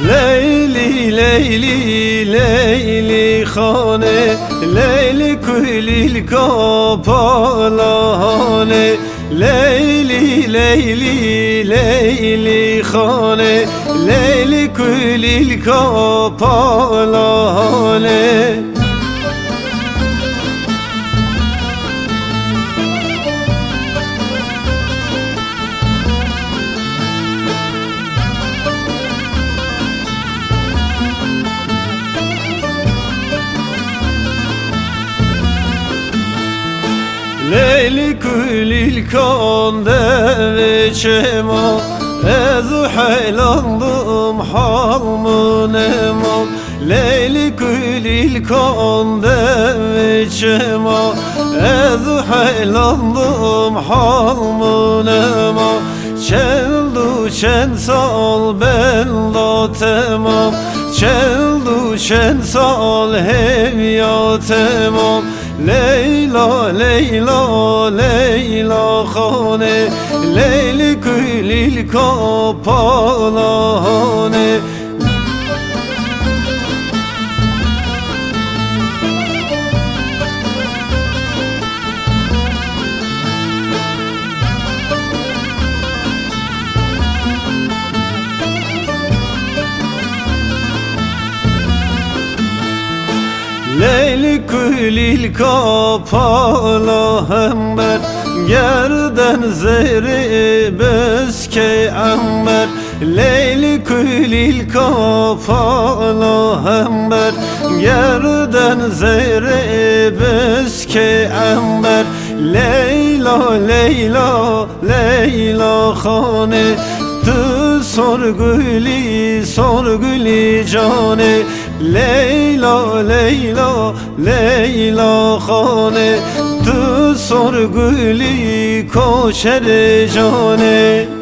Leyli Leyli Leyli khane Leyli kulil kapalahane Leyli Leyli Leyli khane Leyli kulil kapalahane Leyli kulil kande ve çema Ezu haylandım halmın emam Leyli kulil kande ve çema Ezu haylandım halmın emam Çeldu çen sal ben da temam Çeldu çen sal hevya temam Leyla Leyla Leyla khane Leyli kulil kapalahane Leyli kulil kapalahember Gerden zehri beske amber Leyli kulil kapalahember Gerden zehri beske amber Leyla Leyla Leyla khane Tu sorguli cane Leyla Leyla Leyla khane Tu sorguli koşer cane